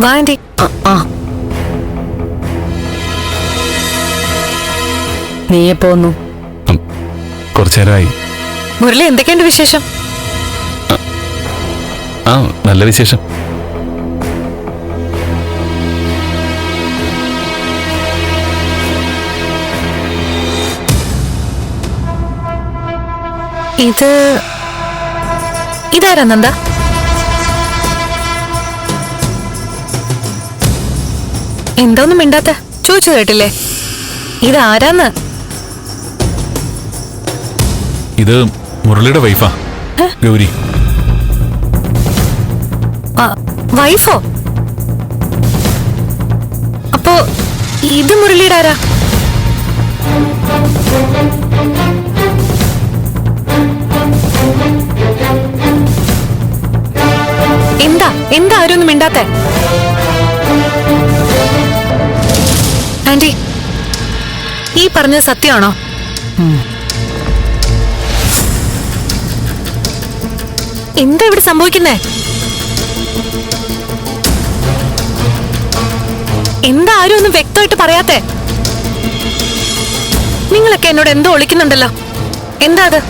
വാ ആന്റി. നീ എപ്പോ വന്നു? കുറച്ചേരായി. മുരളി, എന്തൊക്കെയുണ്ട് വിശേഷം? നല്ല വിശേഷം. ഇതാരാ നന്ദ? എന്താന്നും മിണ്ടാത്ത? ചോദിച്ചു കേട്ടില്ലേ? ഇതാരാന്ന്? ഇത് മുരളിയുടെ വൈഫാ, ഗൗരി. വൈഫോ? അപ്പോ ഇത് മുരളിയുടെ ആരാ? എന്താ ആരും ഒന്നും മിണ്ടാത്തെ? ആന്റി, ഈ പറഞ്ഞത് സത്യമാണോ? എന്താ ഇവിടെ സംഭവിക്കുന്നേ? എന്താ ആരും ഒന്നും വ്യക്തമായിട്ട് പറയാത്തെ? നിങ്ങളൊക്കെ എന്നോട് എന്തോ ഒളിക്കുന്നുണ്ടല്ലോ. എന്താ അത്?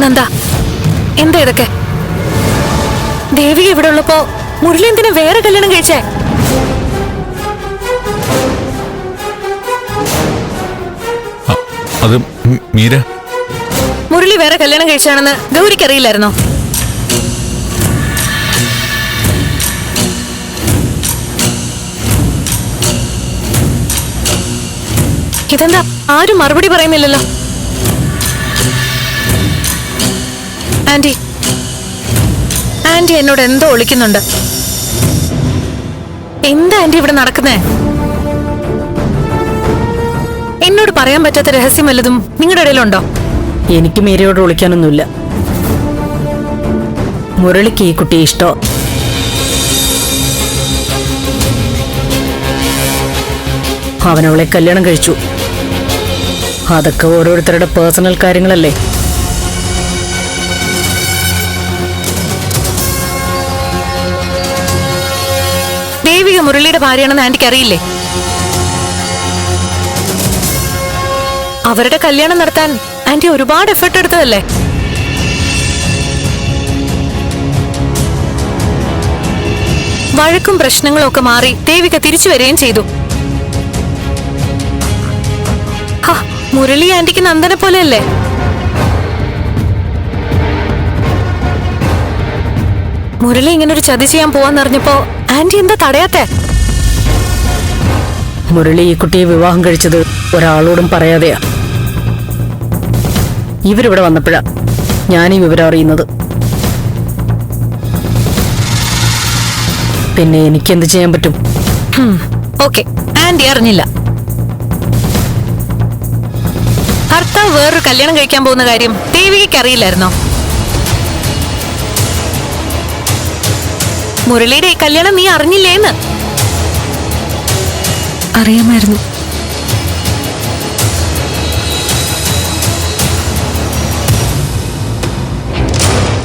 നന്ദ, എന്താ ഇതൊക്കെ? ദേവിക ഇവിടെ ഉള്ളപ്പോ മുരളി എന്തിനാ വേറെ കല്യാണം കഴിച്ചേ? അത് മീര. മുരളി വേറെ കല്യാണം കഴിച്ചാണെന്ന് ഗൗരിക്ക് അറിയില്ലായിരുന്നോ? ഇതെന്താ ആരും മറുപടി പറയുന്നില്ലല്ലോ? ആന്റി, എന്നോട് എന്തോ ഒളിക്കുന്നുണ്ട്. എന്താ ആന്റി ഇവിടെ നടക്കുന്നേ? എന്നോട് പറയാൻ പറ്റാത്ത രഹസ്യം വല്ലതും നിങ്ങളുടെ ഇടയിലുണ്ടോ? എനിക്ക് മീരയോട് ഒളിക്കാനൊന്നുമില്ല. മുരളിക്ക് ഈ കുട്ടിയെ ഇഷ്ടോ. അവനവളെ കല്യാണം കഴിച്ചു. അതൊക്കെ ഓരോരുത്തരുടെ പേഴ്സണൽ കാര്യങ്ങളല്ലേ. ദേവിക മുരളിയുടെ ഭാര്യയാണെന്ന് ആന്റിക്ക് അറിയില്ലേ? അവരുടെ കല്യാണം നടത്താൻ ആന്റി ഒരുപാട് എഫർട്ട് എടുത്തതല്ലേ? വഴക്കും പ്രശ്നങ്ങളും ഒക്കെ മാറി ദേവിക തിരിച്ചു വരികയും ചെയ്തു. മുരളി ആന്റിക്ക് നന്ദനെ പോലെയല്ലേ? മുരളി ഇങ്ങനൊരു ചതി ചെയ്യാൻ പോവാന്നറിഞ്ഞപ്പോ ആന്റി എന്താ തടയാത്തെ? മുരളി ഈ കുട്ടിയെ വിവാഹം കഴിച്ചത് ഒരാളോടും പറയാതെയാ. ഇവരിവിടെ വന്നപ്പോഴാ ഞാൻ ഈ വിവരം അറിയുന്നത്. പിന്നെ എനിക്കെന്ത് ചെയ്യാൻ പറ്റും? ഓക്കെ, ആന്റി അറിഞ്ഞില്ല. ഭർത്താവ് വേറൊരു കല്യാണം കഴിക്കാൻ പോകുന്ന കാര്യം ദേവികയ്ക്ക് അറിയില്ലായിരുന്നോ? മുരളിയുടെ ഈ കല്യാണം നീ അറിഞ്ഞില്ലേന്ന്? അറിയാമായിരുന്നു.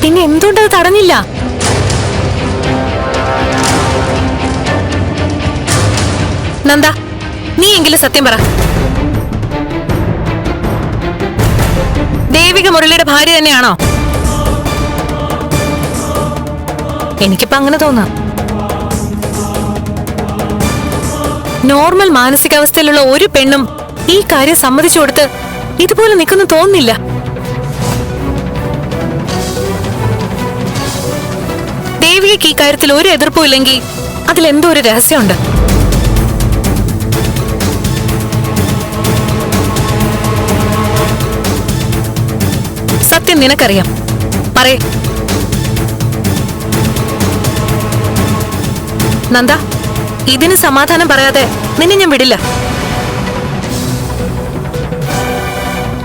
പിന്നെ എന്തുകൊണ്ടത് തടഞ്ഞില്ല? നന്ദ, നീ എങ്കിലും സത്യം പറ. ദേവിക മുരളിയുടെ ഭാര്യ തന്നെയാണോ? എനിക്കിപ്പോ അങ്ങനെ തോന്നാം. നോർമൽ മാനസികാവസ്ഥയിലുള്ള ഒരു പെണ്ണും ഈ കാര്യം സമ്മതിച്ചു കൊടുത്ത് ഇതുപോലെ നിൽക്കുന്നു തോന്നുന്നില്ല. ദേവികയ്ക്ക് ഈ കാര്യത്തിൽ ഒരു എതിർപ്പും ഇല്ലെങ്കിൽ അതിലെന്തോ ഒരു രഹസ്യമുണ്ട്. സത്യം നിനക്കറിയാം, പറയേ. നന്ദ, ഇതിന് സമാധാനം പറയാതെ നിന്നെ ഞാൻ വിടില്ല.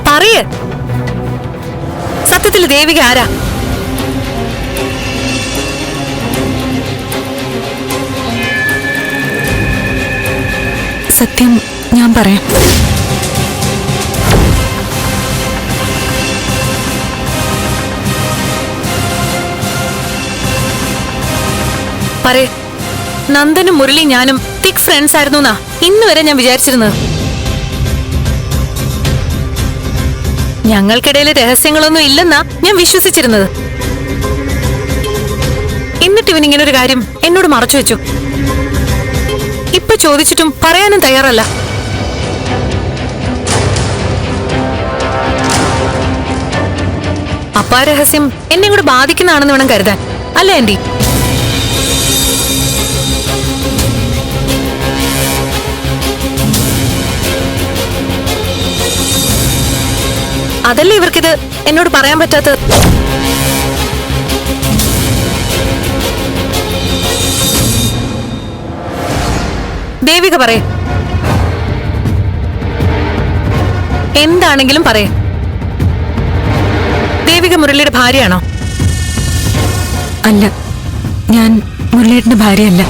പറയേ, സത്യത്തിൽ ദേവിക ആരാ? സത്യം ഞാൻ പറയാം. പറയേ, നന്ദനും മുരളി ഞാനും തിക് ഫ്രണ്ട്സ് ആയിരുന്നു എന്നാ ഇന്ന് വരെ ഞാൻ വിചാരിച്ചിരുന്നത്. ഞങ്ങൾക്കിടയിൽ രഹസ്യങ്ങളൊന്നും ഇല്ലെന്നാ ഞാൻ വിശ്വസിച്ചിരുന്നത്. എന്നിട്ട് ഇവനിങ്ങനെ ഒരു കാര്യം എന്നോട് മറച്ചു വെച്ചു. ഇപ്പൊ ചോദിച്ചിട്ടും പറയാനും തയ്യാറല്ല. അപ്പൊ ആ രഹസ്യം എന്നെ കൂടെ ബാധിക്കുന്നതാണെന്ന് വേണം കരുതാൻ, അല്ലേ ആന്റി? അതല്ലേ ഇവർക്കിത് എന്നോട് പറയാൻ പറ്റാത്തത്. ദേവിക പറയേ, എന്താണെങ്കിലും പറയേ. ദേവിക മുരളിയുടെ ഭാര്യയാണോ? അല്ല, ഞാൻ മുരളിയേട്ടന്റെ ഭാര്യയല്ല.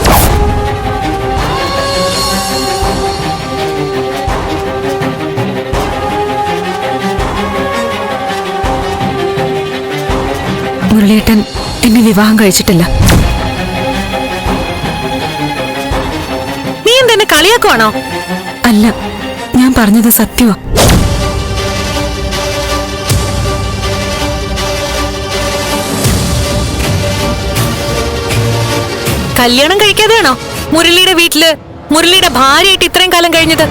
മുരളിയേട്ടൻ എന്നെ വിവാഹം കഴിച്ചിട്ടില്ല. നീ എന്തെന്നെ കളിയാക്കുവാണോ? അല്ല, ഞാൻ പറഞ്ഞത് സത്യമാ. കല്യാണം കഴിക്കാതെയാണോ മുരളിയുടെ വീട്ടില് മുരളിയുടെ ഭാര്യയായിട്ട് ഇത്രയും കാലം കഴിഞ്ഞത്?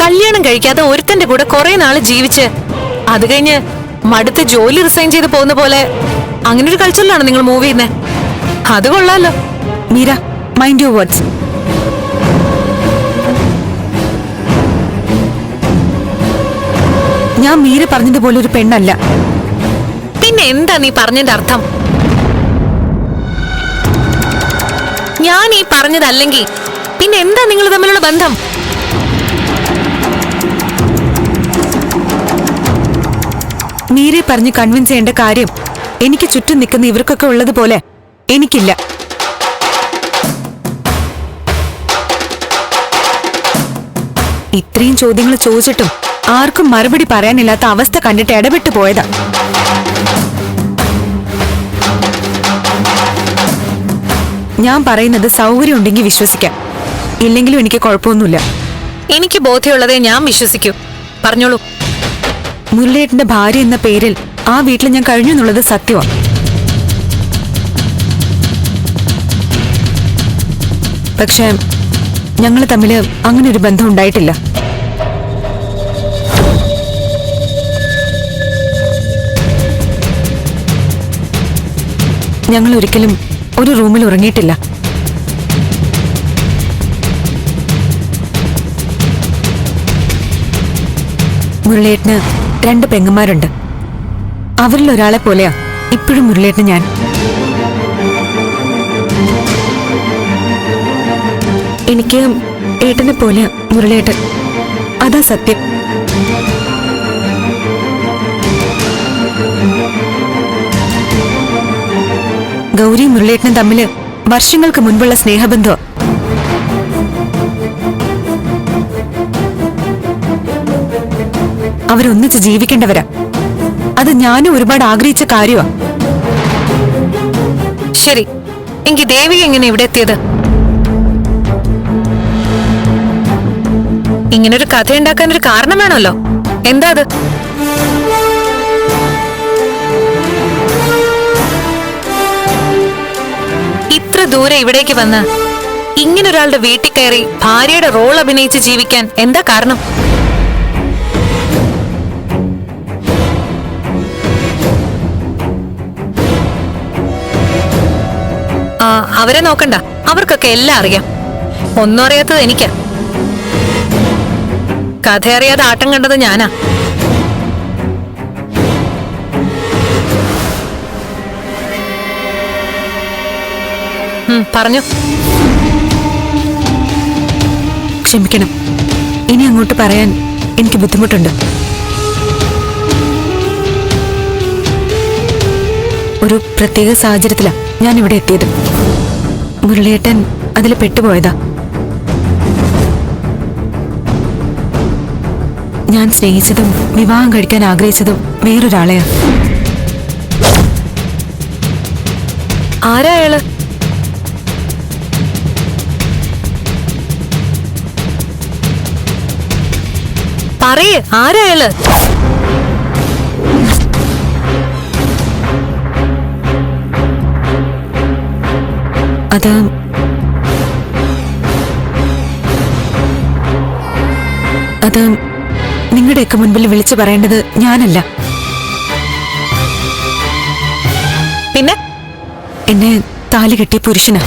കല്യാണം കഴിക്കാതെ ഒരുത്തന്റെ കൂടെ കുറെ നാള് ജീവിച്ച് അത് കഴിഞ്ഞ് മടുത്ത് ജോലി റിസൈൻ ചെയ്ത് പോകുന്ന പോലെ അങ്ങനെ ഒരു കൾച്ചറിലാണ് നിങ്ങൾ മൂവ് ചെയ്യുന്നത്. അത് കൊള്ളാലോ. Meera, mind your words. ഞാൻ മീര പറഞ്ഞതുപോലെ ഒരു പെണ്ണല്ല. പിന്നെ എന്താ നീ പറഞ്ഞതിന്റെ അർത്ഥം? ഞാൻ ഈ പറഞ്ഞതല്ലെങ്കിൽ പിന്നെ എന്താ നിങ്ങൾ തമ്മിലുള്ള ബന്ധം? മീരെ പറഞ്ഞ് കൺവിൻസ് ചെയ്യേണ്ട കാര്യം എനിക്ക് ചുറ്റും നിൽക്കുന്ന ഇവർക്കൊക്കെ ഉള്ളതുപോലെ എനിക്കില്ല. ഇത്രയും ചോദ്യങ്ങൾ ചോദിച്ചിട്ടും ആർക്കും മറുപടി പറയാനില്ലാത്ത അവസ്ഥ കണ്ടിട്ട് ഇടപെട്ടു പോയതാ. ഞാൻ പറയുന്നത് സൗകര്യം ഉണ്ടെങ്കിൽ വിശ്വസിക്കാം, ഇല്ലെങ്കിലും എനിക്ക് കുഴപ്പമൊന്നുമില്ല. എനിക്ക് ബോധ്യമുള്ളതേ ഞാൻ വിശ്വസിക്കൂ. പറഞ്ഞോളൂ. മുരളിയേട്ടന്റെ ഭാര്യ എന്ന പേരിൽ ആ വീട്ടിൽ ഞാൻ കഴിഞ്ഞു എന്നുള്ളത് സത്യമാണ്. പക്ഷെ ഞങ്ങൾ തമ്മിൽ അങ്ങനെ ഒരു ബന്ധം ഉണ്ടായിട്ടില്ല. ഞങ്ങൾ ഒരിക്കലും ഒരു റൂമിൽ ഉറങ്ങിയിട്ടില്ല. മുരളിയേട്ടന് 2 പെങ്ങന്മാരുണ്ട്. അവരിൽ ഒരാളെ പോലെയാ ഇപ്പോഴും മുരളിയേട്ടന് ഞാൻ. എനിക്ക് ഏട്ടനെ പോലെയാ മുരളിയേട്ടൻ. അതാ സത്യം. ഗൗരി മുരളിയേട്ടനും തമ്മില് വർഷങ്ങൾക്ക് മുൻപുള്ള സ്നേഹബന്ധം. അവരൊന്നിച്ച് ജീവിക്കേണ്ടവരാ. അത് ഞാനും ഒരുപാട് ആഗ്രഹിച്ച കാര്യമാ. ശരി, എങ്കിൽ ദേവിക എങ്ങനെ ഇവിടെ എത്തിയത്? ഇങ്ങനൊരു കഥ ഉണ്ടാക്കാൻ ഒരു കാരണം വേണമല്ലോ. എന്താ അത്? ഇത്ര ദൂരെ ഇവിടേക്ക് വന്ന് ഇങ്ങനൊരാളുടെ വീട്ടിൽ കയറി ഭാര്യയുടെ റോൾ അഭിനയിച്ച് ജീവിക്കാൻ എന്താ കാരണം? അവരെ നോക്കണ്ട, അവർക്കൊക്കെ എല്ലാം അറിയാം. ഒന്നും അറിയാത്തത് എനിക്കാ. കഥ അറിയാതെ ആട്ടം കണ്ടത് ഞാനാ. പറഞ്ഞു. ക്ഷമിക്കണം, ഇനി അങ്ങോട്ട് പറയാൻ എനിക്ക് ബുദ്ധിമുട്ടുണ്ട്. ഒരു പ്രത്യേക സാഹചര്യത്തിലാണ് ഞാൻ ഇവിടെ എത്തിയത്. മുരളിയേട്ടൻ അതിൽ പെട്ടുപോയതാ. ഞാൻ സ്നേഹിച്ചതും വിവാഹം കഴിക്കാൻ ആഗ്രഹിച്ചതും വേറൊരാളെയാ. ആരാ അയാള്? പറയേ, ആരാ അയാള്? അത് നിങ്ങളുടെയൊക്കെ മുൻപിൽ വിളിച്ചു പറയേണ്ടത് ഞാനല്ല. പിന്നെ എന്നെ താലി കെട്ടിയ പുരുഷനാ.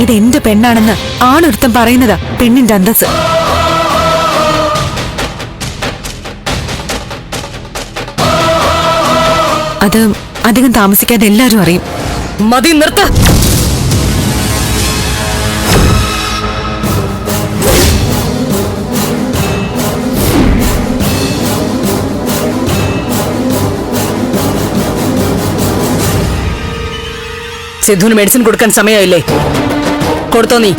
ഇതെന്റെ പെണ്ണാണെന്ന് ആണൊരുത്തം പറയുന്നതാ പെണ്ണിന്റെ അന്തസ്. അത് അധികം താമസിക്കാതെ എല്ലാരും അറിയും. മതി, നിർത്ത. സിദ്ധുവിന് മെഡിസിൻ കൊടുക്കാൻ സമയമായില്ലേ? കൊടുത്തോ നീ?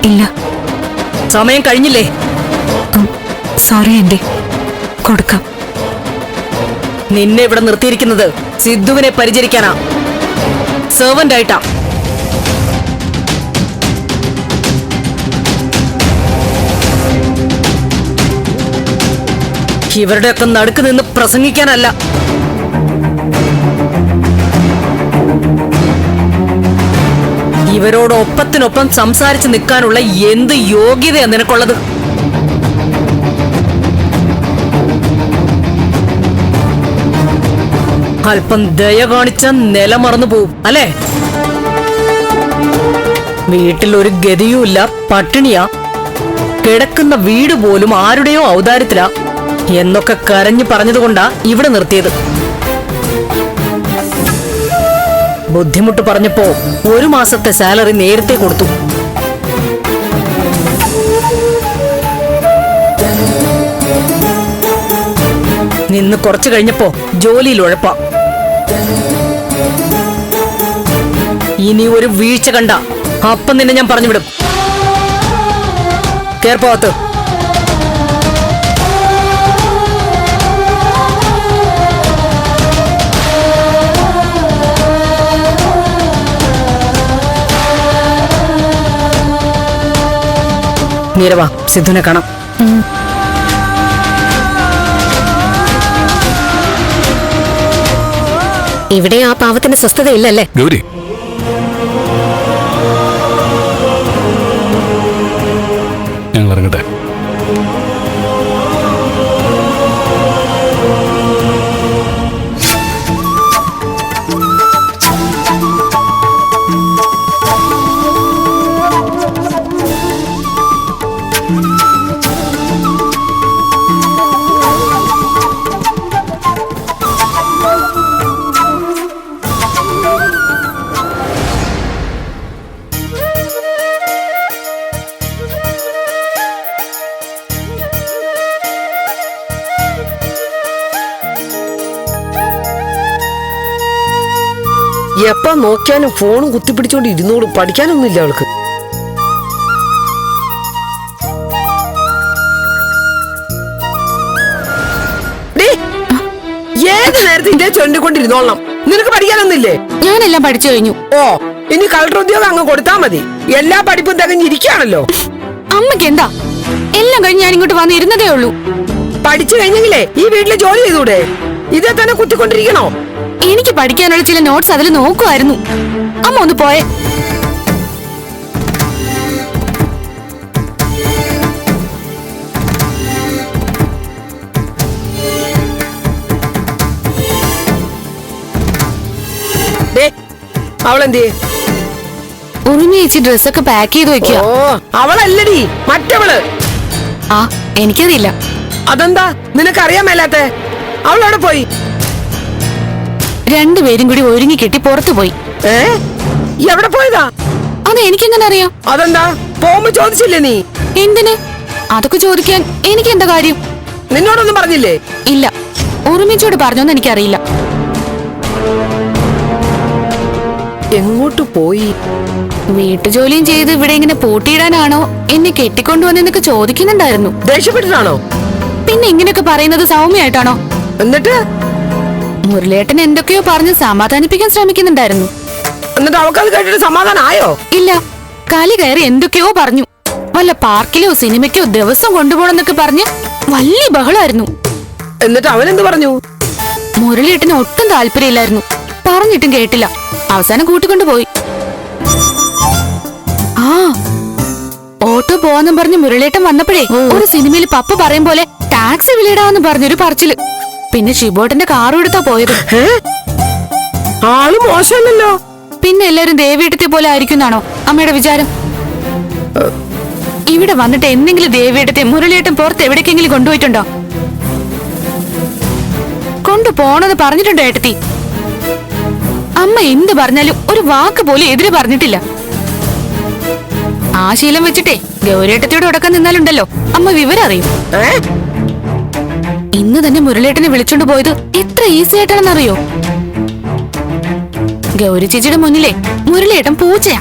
ഇല്ല. സമയം കഴിഞ്ഞില്ലേ? സോറി ആന്റി, കൊടുക്കാം. നിന്നെ ഇവിടെ നിർത്തിയിരിക്കുന്നത് സിദ്ധുവിനെ പരിചരിക്കാനാ, സെർവന്റ് ആയിട്ടാ. ഇവരുടെയൊക്കെ നടുക്ക് നിന്ന് പ്രസംഗിക്കാനല്ല. ഇവരോട് ഒപ്പത്തിനൊപ്പം സംസാരിച്ച് നിൽക്കാനുള്ള എന്ത് യോഗ്യതയാ നിനക്കുള്ളത്? അല്പം ദയ കാണിച്ച നില മറന്നു പോവും അല്ലേ? വീട്ടിൽ ഒരു ഗതിയുമില്ല, പട്ടിണിയാ, കിടക്കുന്ന വീട് പോലും ആരുടെയോ ഔദാര്യത്തിലാ എന്നൊക്കെ കരഞ്ഞു പറഞ്ഞതുകൊണ്ടാ ഇവിടെ നിർത്തിയത്. ബുദ്ധിമുട്ട് പറഞ്ഞപ്പോ 1 മാസത്തെ സാലറി നേരത്തെ കൊടുത്തു. നിന്ന് കുറച്ചു കഴിഞ്ഞപ്പോ ജോലിയിൽ ഉഴപ്പാ. ഇനി ഒരു വീഴ്ച കണ്ട അപ്പം നിന്നെ ഞാൻ പറഞ്ഞുവിടും. കേർപ്പോകത്ത്. നീരവാ, സിദ്ധുവിനെ കാണാം. ഇവിടെ ആ പാവത്തിന് സ്വസ്ഥതയില്ലല്ലേ? ഗൗരി, ഞങ്ങൾ ഇറങ്ങട്ടെ. എപ്പ നോക്കിയാലും ഫോണും കുത്തിപ്പിടിച്ചോണ്ട് ഇരുന്നോളും. പഠിക്കാനൊന്നുമില്ല അവൾക്ക്. ഏത് നേരത്തെ ഇതേ ചൊല്ലിക്കൊണ്ടിരുന്നോളണം. നിനക്ക് പഠിക്കാനൊന്നുമില്ലേ? ഞാനെല്ലാം പഠിച്ചു കഴിഞ്ഞു. ഓ, ഇനി കളക്ടർ ഉദ്യോഗം അങ്ങ് കൊടുത്താ മതി. എല്ലാ പഠിപ്പും തികഞ്ഞിരിക്കുകയാണല്ലോ. അമ്മയ്ക്ക് എന്താ? എല്ലാം കഴിഞ്ഞ് ഞാൻ ഇങ്ങോട്ട് വന്നിരുന്നതേ ഉള്ളൂ. പഠിച്ചു കഴിഞ്ഞെങ്കിലേ ഈ വീട്ടിലെ ജോലി ചെയ്തൂടെ? ഇതേ തന്നെ കുത്തിക്കൊണ്ടിരിക്കണോ? എനിക്ക് പഠിക്കാനുള്ള ചില നോട്ട്സ് അതിൽ നോക്കുമായിരുന്നു. അമ്മ ഒന്ന് പോയേ. അവളെന്തേ? ഉറുമി ചേച്ചി ഡ്രസ്സൊക്കെ പാക്ക് ചെയ്ത് വെക്കുക. ഓ, അവളല്ലടി, മറ്റവള്. ആ, എനിക്കറിയില്ല. അതെന്താ നിനക്കറിയാൻ മേലാത്തെ? അവളവിടെ പോയി. രണ്ടുപേരും കൂടി ഒരുങ്ങി കെട്ടി പുറത്തു പോയി. എവിടെ പോയതാ? അത് എനിക്കെങ്ങനെ അറിയാം? അതെന്താ പോകുമ്പോ ചോദിച്ചില്ലേ നീ? എന്തിന്? അതൊക്കെ ചോദിക്കാൻ എനിക്ക് എന്താ കാര്യം? നിന്നോടൊന്നും പറഞ്ഞില്ലേ? ഇല്ല, ഉറുമിച്ചോട് പറഞ്ഞോന്ന് എനിക്കറിയില്ല. എങ്ങോട്ട് പോയി? വീട്ടുജോലിയും ചെയ്ത് ഇവിടെ ഇങ്ങനെ പൂട്ടിയിടാനാണോ എന്നെ കെട്ടിക്കൊണ്ടുവന്നെന്നൊക്കെ ചോദിക്കുന്നുണ്ടായിരുന്നു. ദേഷ്യപ്പെട്ടിട്ടാണോ? പിന്നെ ഇങ്ങനെയൊക്കെ പറയുന്നത് സൗമ്യമായിട്ടാണോ? എന്നിട്ട് മുരളിയേട്ടൻ എന്തൊക്കെയോ പറഞ്ഞ് സമാധാനിപ്പിക്കാൻ ശ്രമിക്കുന്നുണ്ടായിരുന്നു. എന്നിട്ട് അവൾക്കത് കേട്ടിട്ട് സമാധാനായോ? ഇല്ല, കലി കയറി എന്തൊക്കെയോ പറഞ്ഞു. വല്ല പാർക്കിലോ സിനിമയ്ക്കോ ദിവസം കൊണ്ടുപോകണമെന്നൊക്കെ പറഞ്ഞ് വലിയ ബഹളമായിരുന്നു. എന്നിട്ട് അവനെന്ത് പറഞ്ഞു? മുരളിയേട്ടന് ഒട്ടും താല്പര്യമില്ലായിരുന്നു. പറഞ്ഞിട്ടും കേട്ടില്ല. അവസാനം കൂട്ടിക്കൊണ്ടുപോയി. ആ ഓട്ടോ പോവാന്നും പറഞ്ഞ് മുരളിയേട്ടൻ വന്നപ്പോഴേ ഒരു സിനിമയിൽ പപ്പ പറയും പോലെ ടാക്സി വിളിയിടാന്ന് പറഞ്ഞൊരു പറച്ചില്. പിന്നെ ഷിബോട്ടന്റെ കാറും എടുത്താ പോയത്. ആള് മോശമല്ലല്ലോ. പിന്നെ എല്ലാരും ദേവിയേട്ടത്തെ പോലെ ആയിരിക്കുന്നാണോ അമ്മയുടെ വിചാരം? ഇവിടെ വന്നിട്ട് എന്തെങ്കിലും ദേവിയേട്ടത്തെ മുരളിയേട്ടൻ പുറത്ത് എവിടേക്കെങ്കിലും കൊണ്ടുപോയിട്ടുണ്ടോ? കൊണ്ടുപോണെന്ന് പറഞ്ഞിട്ടുണ്ടോ ഏട്ടത്തി? അമ്മ എന്ത് പറഞ്ഞാലും ഒരു വാക്ക് പോലും എതിര് പറഞ്ഞിട്ടില്ല. ആ ശീലം വെച്ചിട്ടേ ഗൗരിയേട്ടത്തിയോട് ഉടക്കാൻ നിന്നാലുണ്ടല്ലോ അമ്മ വിവരം അറിയും. ഇന്ന് തന്നെ മുരളിയേട്ടനെ വിളിച്ചോണ്ട് പോയത് എത്ര ഈസി ആയിട്ടാണെന്നറിയോ? ഗൗരി ചേച്ചിയുടെ മുന്നിലേ മുരളിയേട്ടൻ പൂച്ചയാ.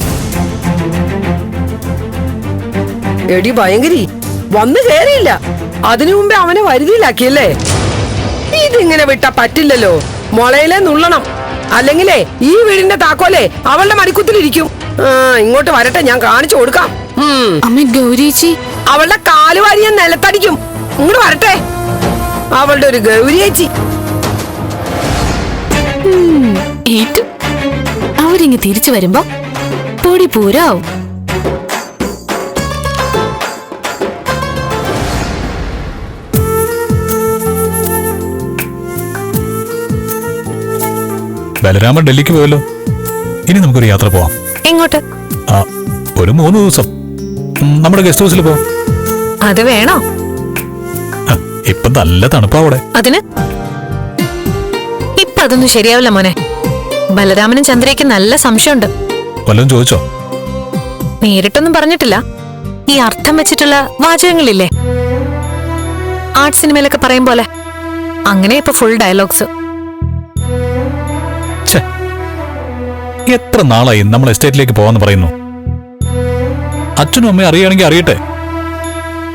എടി ഭയങ്കരി, വന്നു കയറിയില്ല, അതിനു മുമ്പേ അവനെ വരുതിയിലാക്കിയല്ലേ? ഇതിങ്ങനെ വിട്ടാ പറ്റില്ലല്ലോ. മുളയിലെ നുള്ളണം, അല്ലെങ്കിലേ ഈ വീടിന്റെ താക്കോലേ അവളുടെ മടിക്കുത്തിലിരിക്കും. ഇങ്ങോട്ട് വരട്ടെ, ഞാൻ കാണിച്ചു കൊടുക്കാം. അമ്മ ഗൗരിയേച്ചി അവളുടെ കാലുവാരിയെ നിലത്തടിക്കും. ഇങ്ങോട്ട് വരട്ടെ, അവളുടെ ഒരു ഗൗരിയേച്ചി. ഏറ്റു അവരിങ്ങ് തിരിച്ചു വരുമ്പോ പൊടി പൂരാവും. ബലരാമൻ ഡൽഹിക്ക് പോയല്ലോ. ഇനി നമുക്കൊരു യാത്ര പോവാം. എങ്ങോട്ട്? ഒരു 3 ദിവസം നമ്മുടെ ഗസ്റ്റ് ഹൗസിൽ പോവാം. അത് വേണോ? ഇപ്പൊ നല്ല തണുപ്പാ അവിടെ. അതിന് ഇപ്പൊ അതൊന്നും ശരിയാവില്ല മോനെ. ബലരാമനും ചന്ദ്രയ്ക്ക് നല്ല സംശയമുണ്ട്. വല്ലതും ചോദിച്ചോ? നേരിട്ടൊന്നും പറഞ്ഞിട്ടില്ല. ഈ അർത്ഥം വെച്ചിട്ടുള്ള വാചകങ്ങളില്ലേ, ആർട്ട് സിനിമയിലൊക്കെ പറയും പോലെ, അങ്ങനെ ഇപ്പൊ ഫുൾ ഡയലോഗ്സ്. എത്ര നാളായി നമ്മൾ എസ്റ്റേറ്റിലേക്ക് പോവാന്ന് പറയുന്നു. അച്ഛനും അമ്മയും അറിയുകയാണെങ്കിൽ അറിയട്ടെ.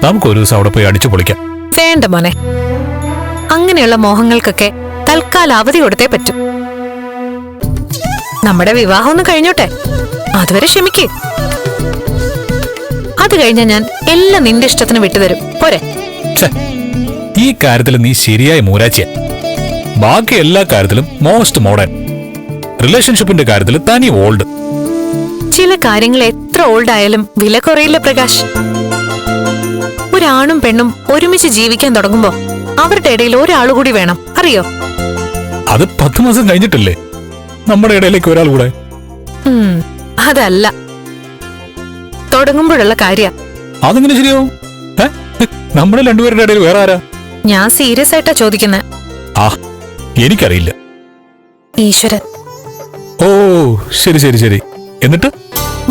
നമുക്ക് ഒരു ദിവസം അവിടെ പോയി അടിച്ചു പൊളിക്കാം. വേണ്ട മോനെ, അങ്ങനെയുള്ള മോഹങ്ങൾക്കൊക്കെ തൽക്കാലം അവധി കൊടുത്തേ പറ്റൂ. നമ്മുടെ വിവാഹം ഒന്ന് കഴിഞ്ഞോട്ടെ, അതുവരെ ക്ഷമിക്കേ. അത് കഴിഞ്ഞാൽ ഞാൻ എല്ലാം നിന്റെ ഇഷ്ടത്തിന് വിട്ടുതരും. പോരെ? ഈ കാര്യത്തിൽ നീ ശരിയായ മൂരാച്ചിയ. ബാക്കി എല്ലാ കാര്യത്തിലും മോസ്റ്റ് മോഡേൺ. റിലേഷൻഷിപ്പിന്റെ കാര്യത്തിൽ തനി ഓൾഡ്. ചില കാര്യങ്ങൾ എത്ര ഓൾഡ് ആയാലും വില കുറയില്ല പ്രകാശ്. ഒരാണും പെണ്ണും ഒരുമിച്ച് ജീവിക്കാൻ തുടങ്ങുമ്പോ അവരുടെ ഇടയിൽ ഒരാളുകൂടി വേണം, അറിയോ? അത് 10 മാസം കഴിഞ്ഞിട്ടില്ലേ നമ്മുടെ ഇടയിലേക്ക് ഒരാൾ കൂടെ? അതല്ല, തുടങ്ങുമ്പോഴുള്ള കാര്യ. അതെങ്ങനെ ശരിയാവും? നമ്മുടെ രണ്ടുപേരുടെ ഇടയിൽ വേറെ ആരാ? ഞാൻ സീരിയസ് ആയിട്ടാ ചോദിക്കുന്നത്. എനിക്കറിയില്ല. ഈശ്വരൻ. ഓ ശരി ശരി ശരി. എന്നിട്ട്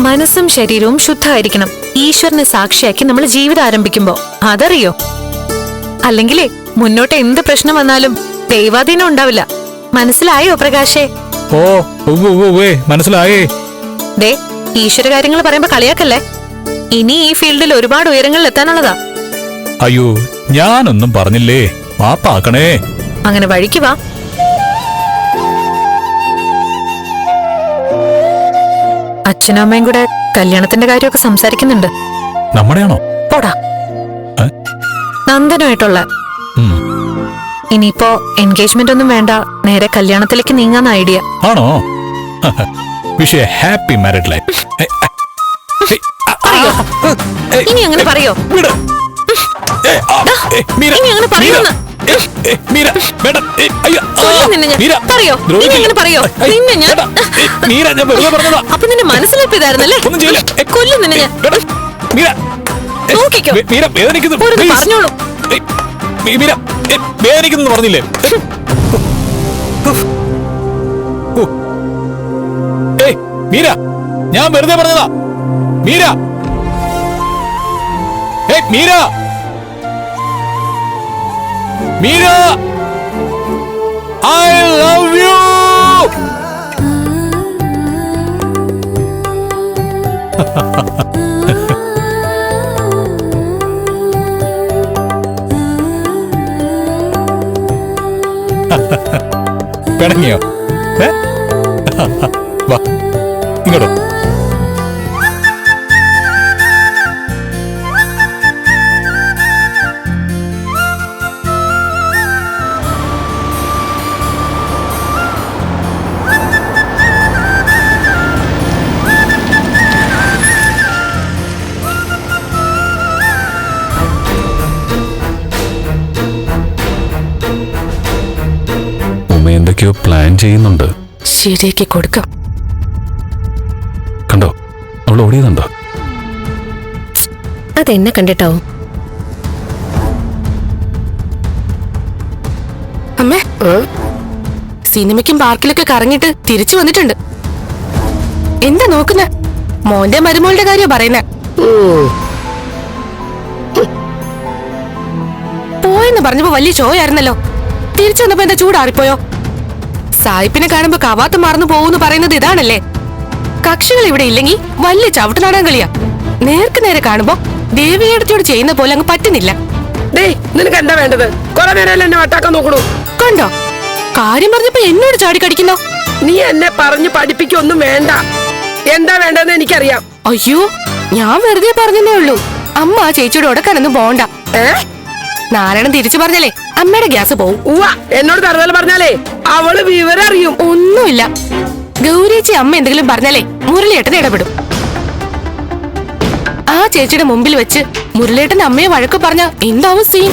മനസ്സും ശരീരവും ശുദ്ധമായിരിക്കണം ഈശ്വരനെ സാക്ഷിയാക്കി നമ്മൾ ജീവിതം ആരംഭിക്കുമ്പോ. അതറിയോ? അല്ലെങ്കിലേ മുന്നോട്ട് എന്ത് പ്രശ്നം വന്നാലും ദൈവാധീനം ഉണ്ടാവില്ല. മനസ്സിലായോ പ്രകാശേ? ഓ മനസ്സിലായേ. ദേ, ഈശ്വര കാര്യങ്ങൾ പറയുമ്പോ കളിയാക്കല്ലേ. ഇനി ഈ ഫീൽഡിൽ ഒരുപാട് ഉയരങ്ങളിൽ എത്താനുള്ളതാ. അയ്യോ, ഞാനൊന്നും പറഞ്ഞില്ലേ, മാപ്പാക്കണേ. അങ്ങനെ വഴിക്ക് വാ. അച്ഛനും അമ്മയും കൂടെ കല്യാണത്തിന്റെ കാര്യമൊക്കെ സംസാരിക്കുന്നുണ്ട്. നമ്മുടെയാണോ? പോടാ. നന്ദനുമായിട്ടുള്ള. ഇനിയിപ്പോ എൻഗേജ്മെന്റ് ഒന്നും വേണ്ട, നേരെ കല്യാണത്തിലേക്ക് നീങ്ങാന്ന ഐഡിയ. ആണോ? Wish A happy married life. ഇനി അങ്ങനെ പറയോ? ഇനി അങ്ങനെ പറയൂന്ന്. പറയോ? ഇനി അങ്ങനെ പറയോ? നിന്നെ ഞാൻ അപ്പൊ നിന്റെ മനസ്സിലിപ്പോ ഇതായിരുന്നല്ലേ? കൊല്ലും നിന്നെ ഞാൻ. നോക്കിക്കോ, പറഞ്ഞോളൂ. വേദനിക്കുന്നു പറഞ്ഞില്ലേ? മീര, ഞാൻ വെറുതെ പറഞ്ഞതാ. Meera, Meera, Meera, I love you. പിണങ്ങിയോ? ഏ? വാ ഇങ്ങോട്ടോ. എന്തൊക്കെയോ പ്ലാൻ ചെയ്യുന്നുണ്ട്. ശരിയാക്കി കൊടുക്കാം. കണ്ടോ, അവൾ ഓടിയതുണ്ടോ? അതെന്നെ കണ്ടിട്ടാവും. അമ്മേ, സിനിമയ്ക്കും പാർക്കിലൊക്കെ കറങ്ങിട്ട് തിരിച്ചു വന്നിട്ടുണ്ട്. എന്താ നോക്കുന്ന? മോന്റെ മരുമോളുടെ കാര്യം പറയുന്ന. പോയെന്ന് പറഞ്ഞപ്പോ വലിയ ഷോ ആയിരുന്നല്ലോ. തിരിച്ചു വന്നപ്പോ എന്താ ചൂടാറിപ്പോയോ? സായിപ്പിനെ കാണുമ്പോ കവാത്ത് മറന്നു പോകുന്നു പറയുന്നത് ഇതാണല്ലേ? കക്ഷികൾ ഇവിടെ ഇല്ലെങ്കിൽ വലിയ ചവിട്ട് നാടാൻ കളിയാ. നേർക്ക് നേരെ കാണുമ്പോ ദേവിയടത്തോട് ചെയ്യുന്ന പോലെ അങ്ങ് പറ്റുന്നില്ല. നിനക്ക് എന്താ വേണ്ടത്? കുറെ നേരം എന്നെ വട്ടാക്കാൻ നോക്കണു. കണ്ടോ, കാര്യം പറഞ്ഞപ്പോ എന്നോട് ചാടിക്കടിക്കുന്നോ? നീ എന്നെ പറഞ്ഞു പഠിപ്പിക്കൊന്നും വേണ്ട. എന്താ വേണ്ടെന്ന് എനിക്കറിയാം. അയ്യോ, ഞാൻ വെറുതെ പറഞ്ഞതേ ഉള്ളൂ. അമ്മ ആ ചേച്ചിയോട് ഉടക്കാനൊന്നും പോണ്ട. നാരായണൻ തിരിച്ചു പറഞ്ഞാലേ അമ്മയുടെ ഗ്യാസ് പോവും. എന്നോട് തറുതല പറഞ്ഞാലേ അവള് വിവരം അറിയും. ഒന്നുമില്ല, ഗൗരിച്ചി അമ്മ എന്തെങ്കിലും പറഞ്ഞാലേ മുരളിയേട്ടൻ ഇടപെടും. ആ ചേച്ചിയുടെ മുമ്പിൽ വെച്ച് മുരളിയേട്ടൻ അമ്മയെ വഴക്ക് പറഞ്ഞ എന്താവും സീൻ?